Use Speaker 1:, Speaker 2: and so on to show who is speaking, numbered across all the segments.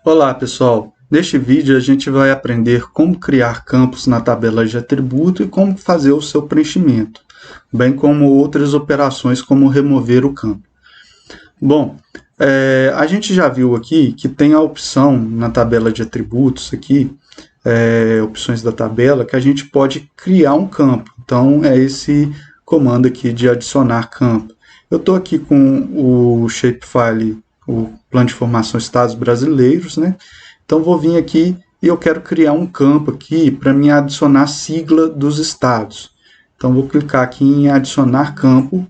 Speaker 1: Olá pessoal, neste vídeo a gente vai aprender como criar campos na tabela de atributo e como fazer o seu preenchimento, bem como outras operações como remover o campo. Bom, a gente já viu aqui que tem a opção na tabela de atributos aqui, opções da tabela, que a gente pode criar um campo. Então é esse comando aqui de adicionar campo. Eu estou aqui com o shapefile, o plano de formação Estados Brasileiros, né? Então vou vir aqui e eu quero criar um campo aqui para me adicionar a sigla dos estados. Então vou clicar aqui em adicionar campo.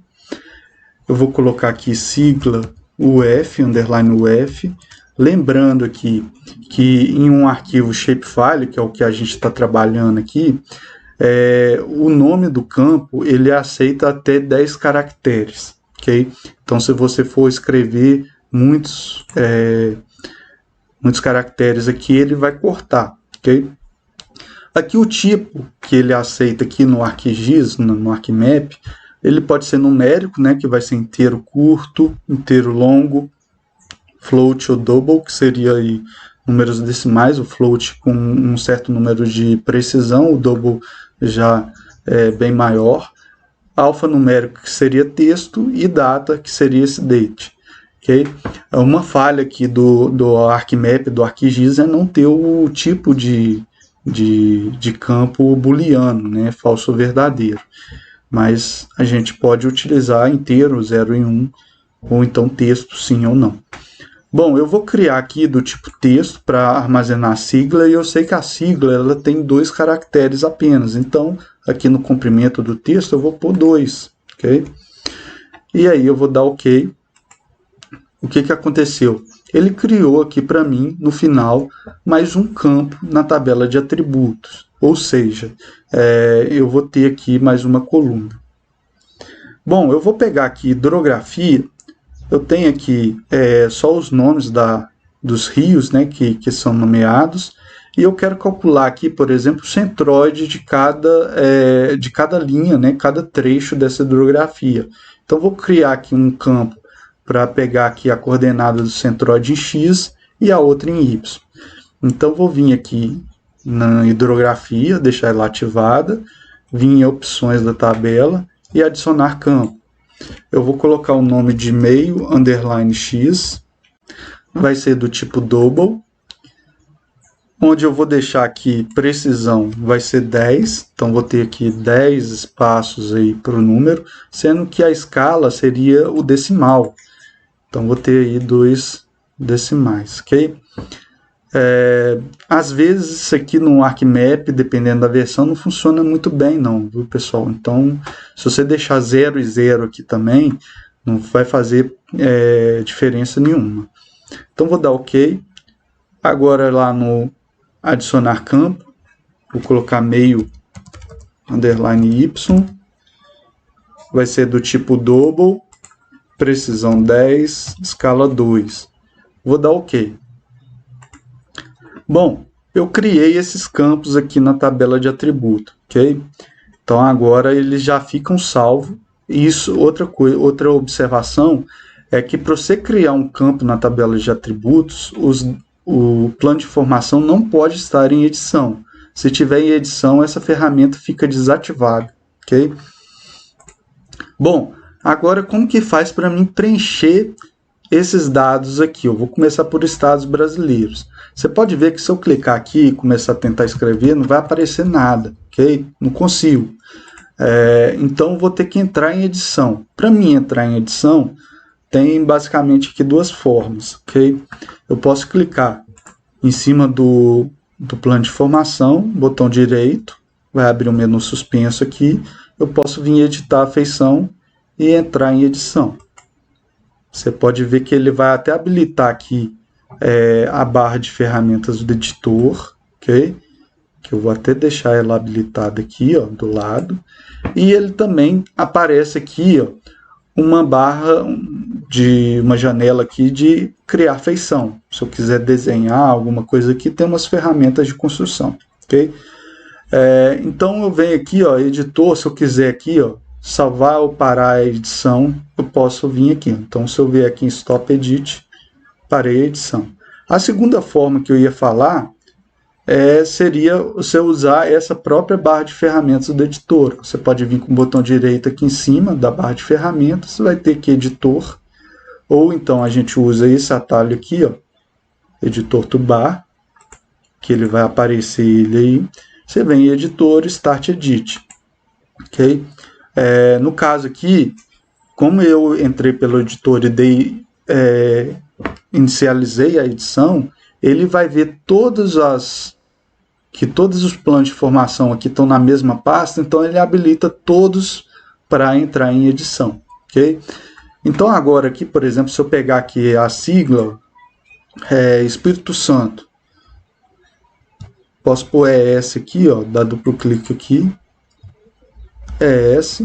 Speaker 1: Eu vou colocar aqui sigla UF, underline UF. Lembrando aqui que em um arquivo shapefile, que é o que a gente está trabalhando aqui, o nome do campo ele aceita até 10 caracteres. Okay? Então se você for escrever muitos caracteres aqui, ele vai cortar, ok? Aqui o tipo que ele aceita aqui no ArcGIS, no ArcMap, ele pode ser numérico, né, que vai ser inteiro curto, inteiro longo, float ou double, que seria aí números decimais, o float com um certo número de precisão, o double já é bem maior, alfanumérico, que seria texto, e data, que seria esse date. Okay? Uma falha aqui do ArcMap, do ArcGIS, é não ter o tipo de campo booleano, né? Falso ou verdadeiro. Mas a gente pode utilizar inteiro, 0 e 1, ou então texto, sim ou não. Bom, eu vou criar aqui do tipo texto para armazenar a sigla, e eu sei que a sigla ela tem 2 caracteres apenas. Então, aqui no comprimento do texto, eu vou pôr 2. Okay? E aí eu vou dar OK. O que aconteceu? Ele criou aqui para mim, no final, mais um campo na tabela de atributos. Ou seja, eu vou ter aqui mais uma coluna. Bom, eu vou pegar aqui hidrografia. Eu tenho aqui só os nomes dos rios, né, que são nomeados. E eu quero calcular aqui, por exemplo, o centroide de cada linha, né, cada trecho dessa hidrografia. Então, vou criar aqui um campo para pegar aqui a coordenada do centroide em X e a outra em Y. Então, vou vir aqui na hidrografia, deixar ela ativada, vir em opções da tabela e adicionar campo. Eu vou colocar o nome de meio, underline X, vai ser do tipo double, onde eu vou deixar aqui precisão vai ser 10, então vou ter aqui 10 espaços aí para o número, sendo que a escala seria o decimal. Então, vou ter aí 2 decimais, ok? Às vezes, isso aqui no ArcMap, dependendo da versão, não funciona muito bem não, viu, pessoal? Então, se você deixar 0 e 0 aqui também, não vai fazer diferença nenhuma. Então, vou dar OK. Agora, lá no adicionar campo, vou colocar meio, underline Y. Vai ser do tipo double. Precisão 10, escala 2. Vou dar OK. Bom, eu criei esses campos aqui na tabela de atributo, ok? Então agora eles já ficam salvos. Isso, outra observação é que para você criar um campo na tabela de atributos, o plano de formação não pode estar em edição. Se tiver em edição, essa ferramenta fica desativada, ok? Bom, agora, como que faz para mim preencher esses dados aqui? Eu vou começar por estados brasileiros. Você pode ver que se eu clicar aqui e começar a tentar escrever, não vai aparecer nada, ok? Não consigo. Então, vou ter que entrar em edição. Para mim entrar em edição, tem basicamente aqui 2 formas, ok? Eu posso clicar em cima do plano de formação, botão direito, vai abrir um menu suspenso aqui. Eu posso vir editar a feição e entrar em edição. Você pode ver que ele vai até habilitar aqui a barra de ferramentas do editor, ok? Que eu vou até deixar ela habilitada aqui, ó, do lado. E ele também aparece aqui, ó, uma barra uma janela aqui de criar feição. Se eu quiser desenhar alguma coisa aqui, tem umas ferramentas de construção, ok? Então eu venho aqui, ó, editor, se eu quiser aqui, ó, salvar ou parar a edição, eu posso vir aqui. Então, se eu vier aqui em Stop Edit, parei a edição. A segunda forma que eu ia falar seria você usar essa própria barra de ferramentas do editor. Você pode vir com o botão direito aqui em cima da barra de ferramentas, você vai ter aqui editor, ou então a gente usa esse atalho aqui, ó, editor toolbar, que ele vai aparecer ele aí. Você vem em editor, start edit, ok? No caso aqui, como eu entrei pelo editor e inicializei a edição, ele vai ver todos os planos de informação aqui estão na mesma pasta, então ele habilita todos para entrar em edição, ok? Então agora aqui, por exemplo, se eu pegar aqui a sigla Espírito Santo, posso pôr ES aqui, ó, dar duplo clique aqui, ES,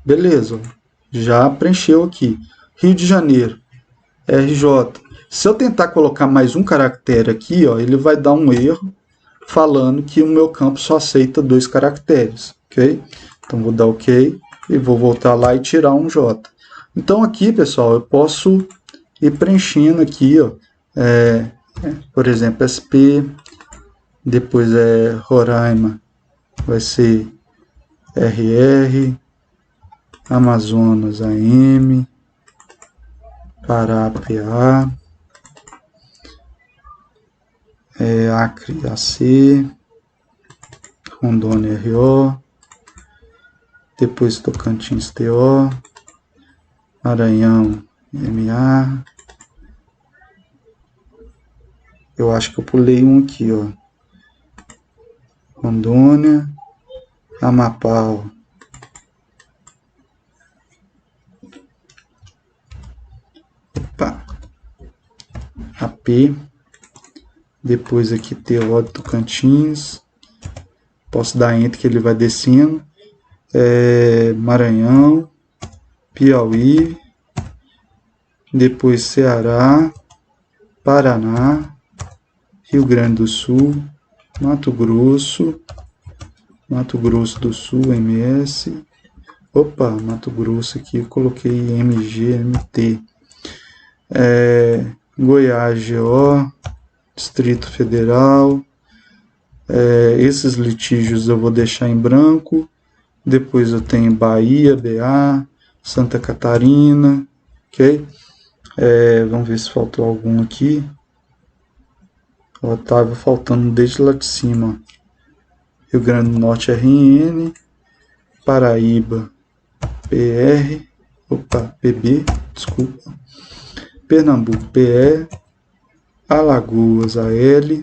Speaker 1: beleza, já preencheu aqui. Rio de Janeiro, RJ. Se eu tentar colocar mais um caractere aqui, ó, ele vai dar um erro falando que o meu campo só aceita 2 caracteres, ok? Então vou dar OK e vou voltar lá e tirar um J. Então aqui, pessoal, eu posso ir preenchendo aqui, ó, por exemplo, SP, depois Roraima, vai ser RR, Amazonas AM, Pará PA, Acre AC, Rondônia RO, depois Tocantins TO, Maranhão MA, eu acho que eu pulei um aqui, ó, Rondônia, Amapá, ó. Opa. AP, depois aqui TO de Tocantins, posso dar Enter que ele vai descendo, Maranhão, Piauí, depois Ceará, Paraná, Rio Grande do Sul, Mato Grosso do Sul, MS, Mato Grosso aqui, eu coloquei MG, MT, Goiás, GO, Distrito Federal, esses litígios eu vou deixar em branco, depois eu tenho Bahia, BA, Santa Catarina, ok? Vamos ver se faltou algum aqui. Estava faltando desde lá de cima. Rio Grande do Norte, RN, Paraíba, PB, desculpa. Pernambuco, PE, Alagoas, AL,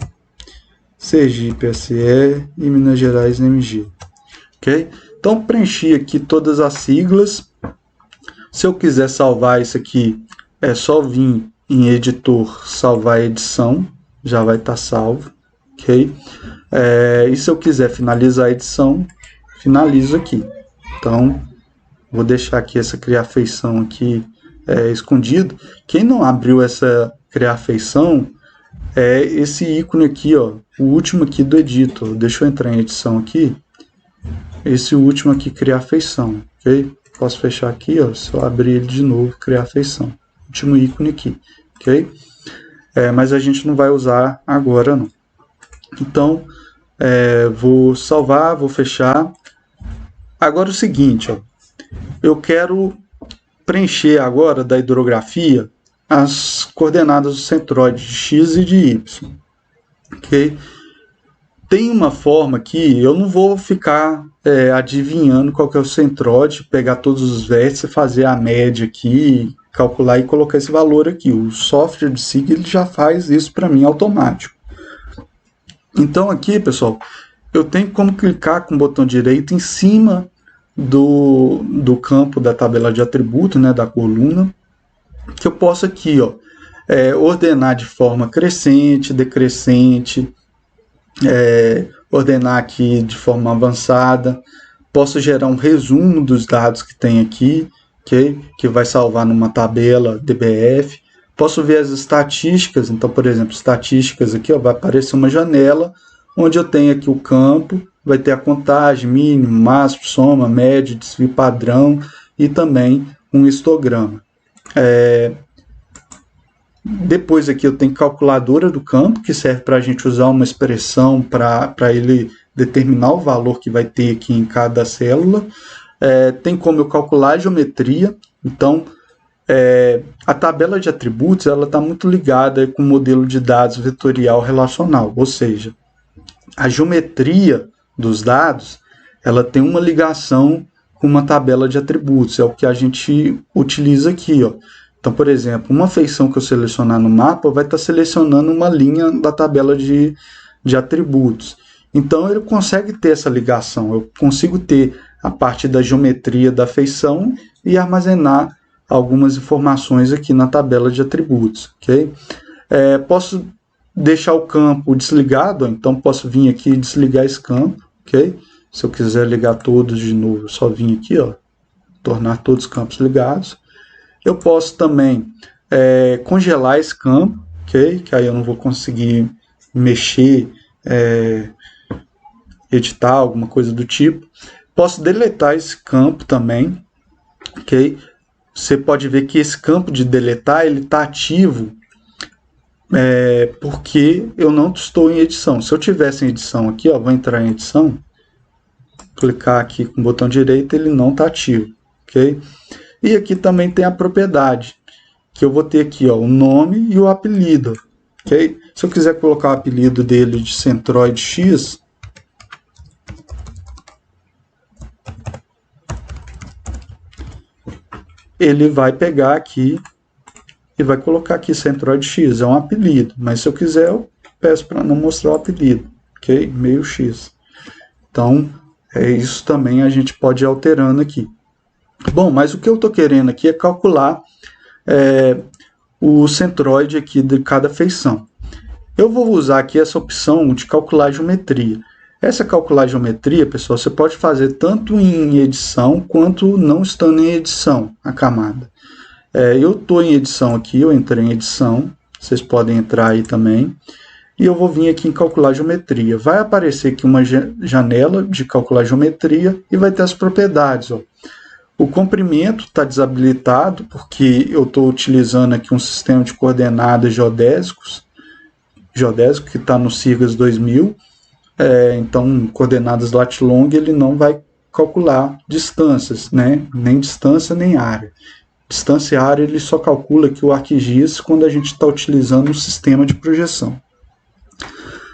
Speaker 1: Sergipe, SE e Minas Gerais, MG. Ok? Então, preenchi aqui todas as siglas. Se eu quiser salvar isso aqui, é só vir em editor, salvar a edição, já vai estar salvo. Ok? E se eu quiser finalizar a edição, finalizo aqui. Então, vou deixar aqui essa criar feição aqui escondido. Quem não abriu essa criar feição, esse ícone aqui, ó, o último aqui do editor. Deixa eu entrar em edição aqui. Esse último aqui, criar feição, ok? Posso fechar aqui, ó, se eu abrir ele de novo, criar feição. Último ícone aqui, ok? Mas a gente não vai usar agora, não. Então, vou salvar, vou fechar. Agora o seguinte, ó, eu quero preencher agora da hidrografia as coordenadas do centroide de x e de y, ok? Tem uma forma aqui, eu não vou ficar adivinhando qual que é o centroide, pegar todos os vértices, fazer a média aqui, calcular e colocar esse valor aqui. O software de SIG ele já faz isso para mim automático. Então aqui, pessoal, eu tenho como clicar com o botão direito em cima do campo da tabela de atributos, né, da coluna, que eu posso aqui, ó, ordenar de forma crescente, decrescente, ordenar aqui de forma avançada. Posso gerar um resumo dos dados que tem aqui, okay? Que vai salvar numa tabela DBF. Posso ver as estatísticas. Então, por exemplo, estatísticas aqui, ó, vai aparecer uma janela onde eu tenho aqui o campo, vai ter a contagem, mínimo, máximo, soma, média, desvio padrão e também um histograma. Depois aqui eu tenho calculadora do campo, que serve para a gente usar uma expressão para ele determinar o valor que vai ter aqui em cada célula. Tem como eu calcular a geometria. Então, a tabela de atributos está muito ligada com o modelo de dados vetorial relacional, ou seja, a geometria dos dados ela tem uma ligação com uma tabela de atributos, é o que a gente utiliza aqui, ó. Então, por exemplo, uma feição que eu selecionar no mapa vai estar selecionando uma linha da tabela de atributos. Então, ele consegue ter essa ligação. Eu consigo ter a parte da geometria da feição e armazenar algumas informações aqui na tabela de atributos. Okay? Posso deixar o campo desligado, então posso vir aqui e desligar esse campo. Okay? Se eu quiser ligar todos de novo, eu só vim aqui, ó, tornar todos os campos ligados. Eu posso também congelar esse campo, okay? Que aí eu não vou conseguir mexer, editar, alguma coisa do tipo. Posso deletar esse campo também. Okay? Você pode ver que esse campo de deletar ele está ativo porque eu não estou em edição. Se eu tivesse em edição aqui, ó, vou entrar em edição, clicar aqui com o botão direito, ele não está ativo. Okay? E aqui também tem a propriedade, que eu vou ter aqui, ó, o nome e o apelido. Okay? Se eu quiser colocar o apelido dele de Centroid X, ele vai pegar aqui e vai colocar aqui Centroid X, é um apelido. Mas se eu quiser, eu peço para não mostrar o apelido. Ok? Meio X. Então, isso também a gente pode ir alterando aqui. Bom, mas o que eu estou querendo aqui é calcular o centroide aqui de cada feição. Eu vou usar aqui essa opção de calcular a geometria. Essa calcular a geometria, pessoal, você pode fazer tanto em edição quanto não estando em edição, a camada. Eu estou em edição aqui, eu entrei em edição, vocês podem entrar aí também. E eu vou vir aqui em calcular geometria. Vai aparecer aqui uma janela de calcular geometria e vai ter as propriedades, ó. O comprimento está desabilitado, porque eu estou utilizando aqui um sistema de coordenadas geodésico que está no SIGAS 2000. Então, coordenadas lat-long, ele não vai calcular distâncias, né? Nem distância, nem área. Distância e área, ele só calcula aqui o ArcGIS quando a gente está utilizando um sistema de projeção.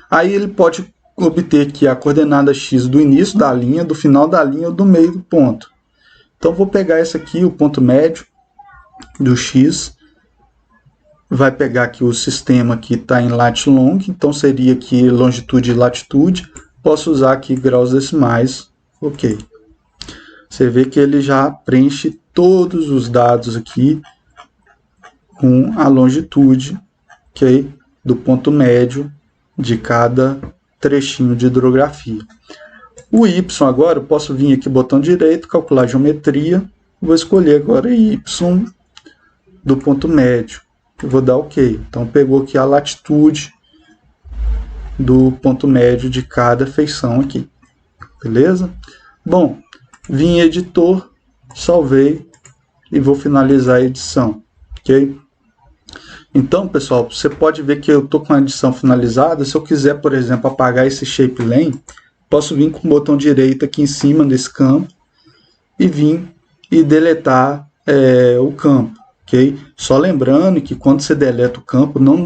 Speaker 1: Aí ele pode obter aqui a coordenada x do início da linha, do final da linha ou do meio do ponto. Então, vou pegar esse aqui, o ponto médio do x. Vai pegar aqui o sistema que está em lat-long, então seria aqui longitude e latitude. Posso usar aqui graus decimais, ok. Você vê que ele já preenche todos os dados aqui com a longitude, ok, do ponto médio de cada trechinho de hidrografia. O Y agora, eu posso vir aqui, botão direito, calcular geometria. Vou escolher agora Y do ponto médio. Eu vou dar OK. Então, pegou aqui a latitude do ponto médio de cada feição aqui. Beleza? Bom, vim em editor, salvei e vou finalizar a edição. Ok? Então, pessoal, você pode ver que eu estou com a edição finalizada. Se eu quiser, por exemplo, apagar esse shape lane, posso vir com o botão direito aqui em cima desse campo e vir e deletar o campo. Okay? Só lembrando que quando você deleta o campo, não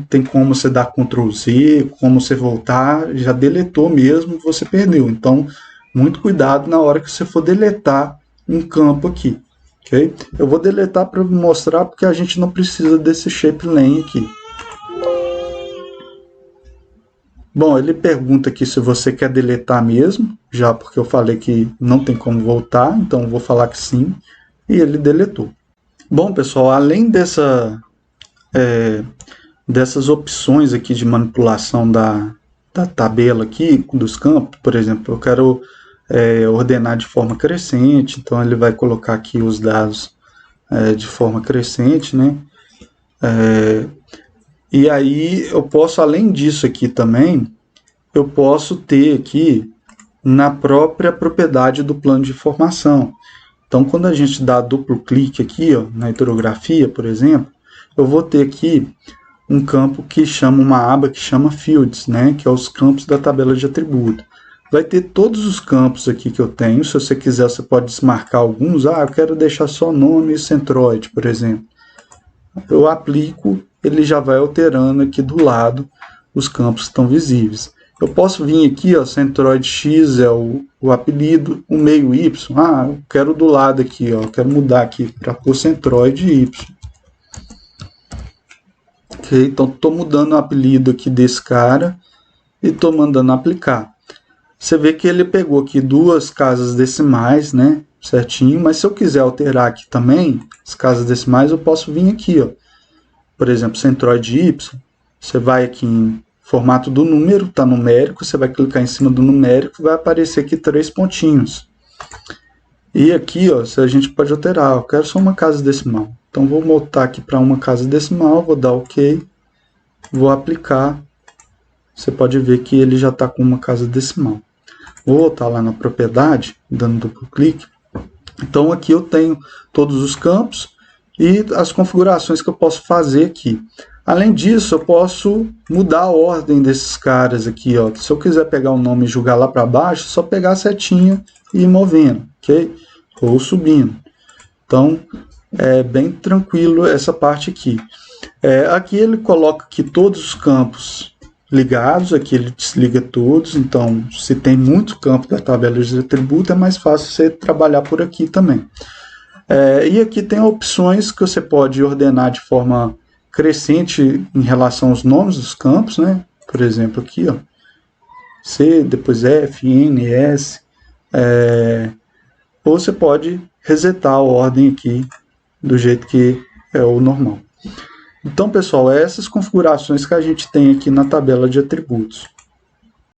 Speaker 1: tem como você dar Ctrl Z, como você voltar, já deletou mesmo, você perdeu. Então, muito cuidado na hora que você for deletar um campo aqui. Okay? Eu vou deletar para mostrar porque a gente não precisa desse shape lane aqui. Bom, ele pergunta aqui se você quer deletar mesmo, já porque eu falei que não tem como voltar, então eu vou falar que sim, e ele deletou. Bom, pessoal, além dessas opções aqui de manipulação da tabela aqui, dos campos, por exemplo, eu quero ordenar de forma crescente, então ele vai colocar aqui os dados de forma crescente, né? E aí eu posso, além disso aqui também, eu posso ter aqui na própria propriedade do plano de informação. Então, quando a gente dá duplo clique aqui, ó, na hidrografia, por exemplo, eu vou ter aqui um campo que chama, uma aba que chama Fields, né, que é os campos da tabela de atributo. Vai ter todos os campos aqui que eu tenho. Se você quiser, você pode desmarcar alguns. Eu quero deixar só nome e centroide, por exemplo. Eu aplico, ele já vai alterando aqui do lado os campos que estão visíveis. Eu posso vir aqui, ó, centroide X é o apelido, o meio Y. Eu quero do lado aqui, ó, eu quero mudar aqui para pôr centroide Y. Ok, então estou mudando o apelido aqui desse cara e estou mandando aplicar. Você vê que ele pegou aqui 2 casas decimais, né, certinho, mas se eu quiser alterar aqui também as casas decimais, eu posso vir aqui, ó, por exemplo, centroide Y, você vai aqui em formato do número, tá numérico, você vai clicar em cima do numérico, vai aparecer aqui 3 pontinhos. E aqui, ó, a gente pode alterar, eu quero só uma casa decimal. Então vou voltar aqui para uma casa decimal, vou dar OK, vou aplicar. Você pode ver que ele já está com uma casa decimal. Vou voltar lá na propriedade, dando duplo clique. Então aqui eu tenho todos os campos e as configurações que eu posso fazer aqui. Além disso, eu posso mudar a ordem desses caras aqui, ó. Se eu quiser pegar o nome e jogar lá para baixo, é só pegar a setinha e ir movendo, ok? Ou subindo. Então, é bem tranquilo essa parte aqui. Aqui ele coloca aqui todos os campos ligados, aqui ele desliga todos, então se tem muito campo da tabela de atributo, é mais fácil você trabalhar por aqui também. E aqui tem opções que você pode ordenar de forma crescente em relação aos nomes dos campos, né? Por exemplo, aqui, ó, C, depois F, N, S, ou você pode resetar a ordem aqui do jeito que é o normal. Então, pessoal, essas configurações que a gente tem aqui na tabela de atributos.